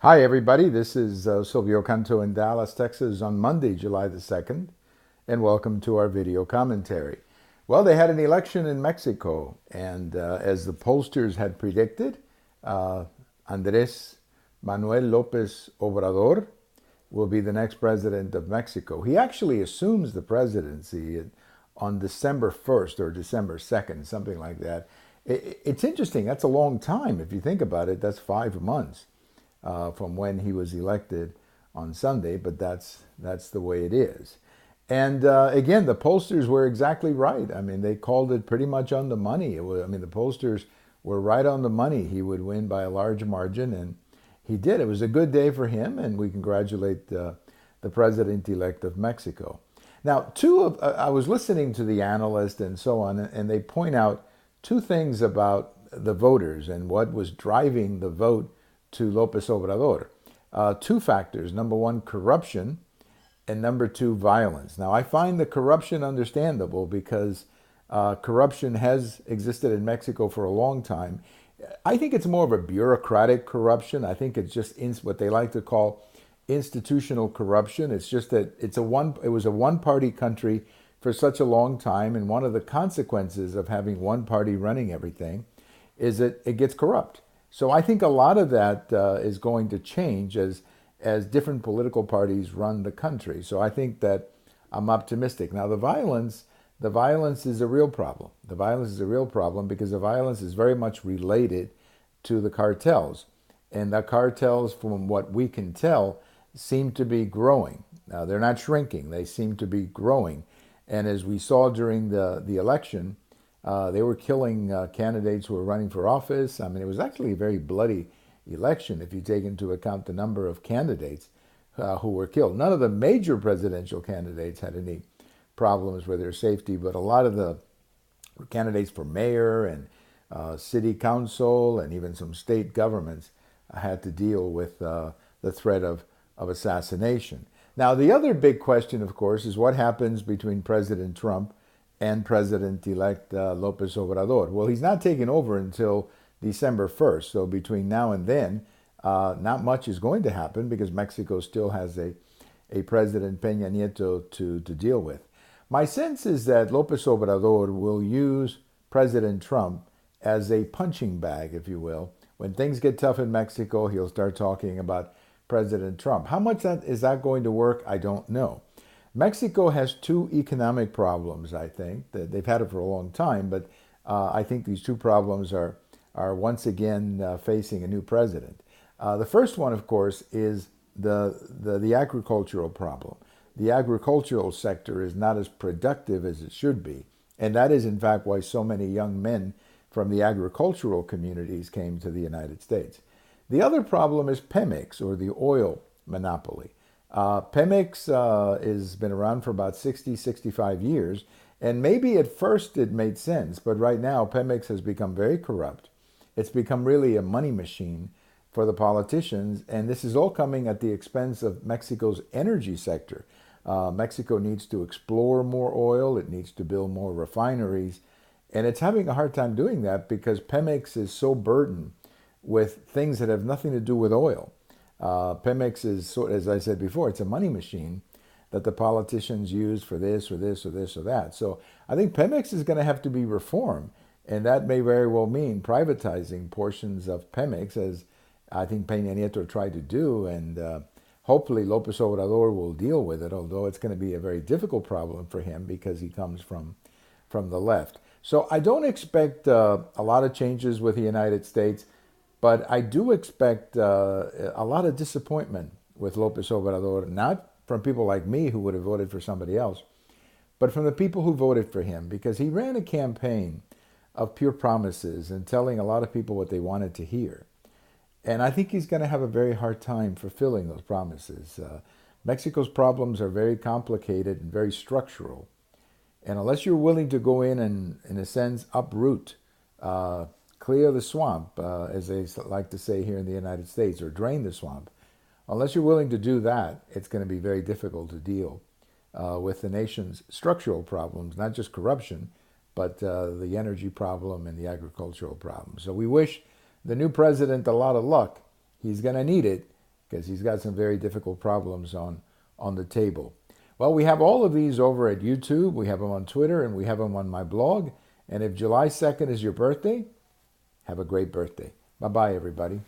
Hi, everybody. This is Silvio Canto in Dallas, Texas on Monday, July the 2nd, and welcome to our video commentary. Well, they had an election in Mexico, and as the pollsters had predicted, uh, Andres Manuel Lopez Obrador will be the next president of Mexico. He actually assumes the presidency on December 1st or December 2nd, something like that. It's interesting. That's a long time. If you think about it, that's 5 months from when he was elected on Sunday, but that's the way it is. And again, the pollsters were exactly right. I mean, they called it pretty much on the money. The pollsters were right on the money. He would win by a large margin, and he did. It was a good day for him, and we congratulate the president-elect of Mexico. Now, I was listening to the analyst and so on, and they point out two things about the voters and what was driving the vote to Lopez Obrador. Two factors. Number one, corruption, and number two, violence. Now, I find the corruption understandable because corruption has existed in Mexico for a long time. I think it's more of a bureaucratic corruption. I think it's just what they like to call institutional corruption. It's just that it was a one-party country for such a long time, and one of the consequences of having one party running everything is that it gets corrupt. So I think a lot of that is going to change as different political parties run the country. So I think that I'm optimistic. Now the violence is a real problem. The violence is a real problem because the violence is very much related to the cartels. And the cartels, from what we can tell, seem to be growing. Now, they're not shrinking. They seem to be growing. And as we saw during the election, they were killing candidates who were running for office. I mean, it was actually a very bloody election if you take into account the number of candidates who were killed. None of the major presidential candidates had any problems with their safety, but a lot of the candidates for mayor and city council and even some state governments had to deal with the threat of assassination. Now, the other big question, of course, is what happens between President Trump and President-elect Lopez Obrador. Well, he's not taking over until December 1st, so between now and then, not much is going to happen because Mexico still has a President Peña Nieto to deal with. My sense is that Lopez Obrador will use President Trump as a punching bag, if you will. When things get tough in Mexico, he'll start talking about President Trump. How much is that going to work? I don't know. Mexico has two economic problems, I think. They've had it for a long time, but I think these two problems are once again facing a new president. The first one, of course, is the agricultural problem. The agricultural sector is not as productive as it should be, and that is, in fact, why so many young men from the agricultural communities came to the United States. The other problem is Pemex, or the oil monopoly. Pemex has been around for about 65 years, and maybe at first it made sense, but right now Pemex has become very corrupt. It's become really a money machine for the politicians, and this is all coming at the expense of Mexico's energy sector. Mexico needs to explore more oil, it needs to build more refineries, and it's having a hard time doing that because Pemex is so burdened with things that have nothing to do with oil. Pemex is, as I said before, it's a money machine that the politicians use for this or this or this or that. So I think Pemex is going to have to be reformed, and that may very well mean privatizing portions of Pemex, as I think Peña Nieto tried to do, and hopefully Lopez Obrador will deal with it, although it's going to be a very difficult problem for him because he comes from the left. So I don't expect a lot of changes with the United States. But I do expect a lot of disappointment with Lopez Obrador, not from people like me who would have voted for somebody else, but from the people who voted for him, because he ran a campaign of pure promises and telling a lot of people what they wanted to hear. And I think he's going to have a very hard time fulfilling those promises. Mexico's problems are very complicated and very structural. And unless you're willing to go in a sense, uproot clear the swamp, as they like to say here in the United States, or drain the swamp. Unless you're willing to do that, it's going to be very difficult to deal with the nation's structural problems, not just corruption, but the energy problem and the agricultural problem. So we wish the new president a lot of luck. He's going to need it, because he's got some very difficult problems on the table. Well, we have all of these over at YouTube. We have them on Twitter, and we have them on my blog. And if July 2nd is your birthday, have a great birthday. Bye-bye, everybody.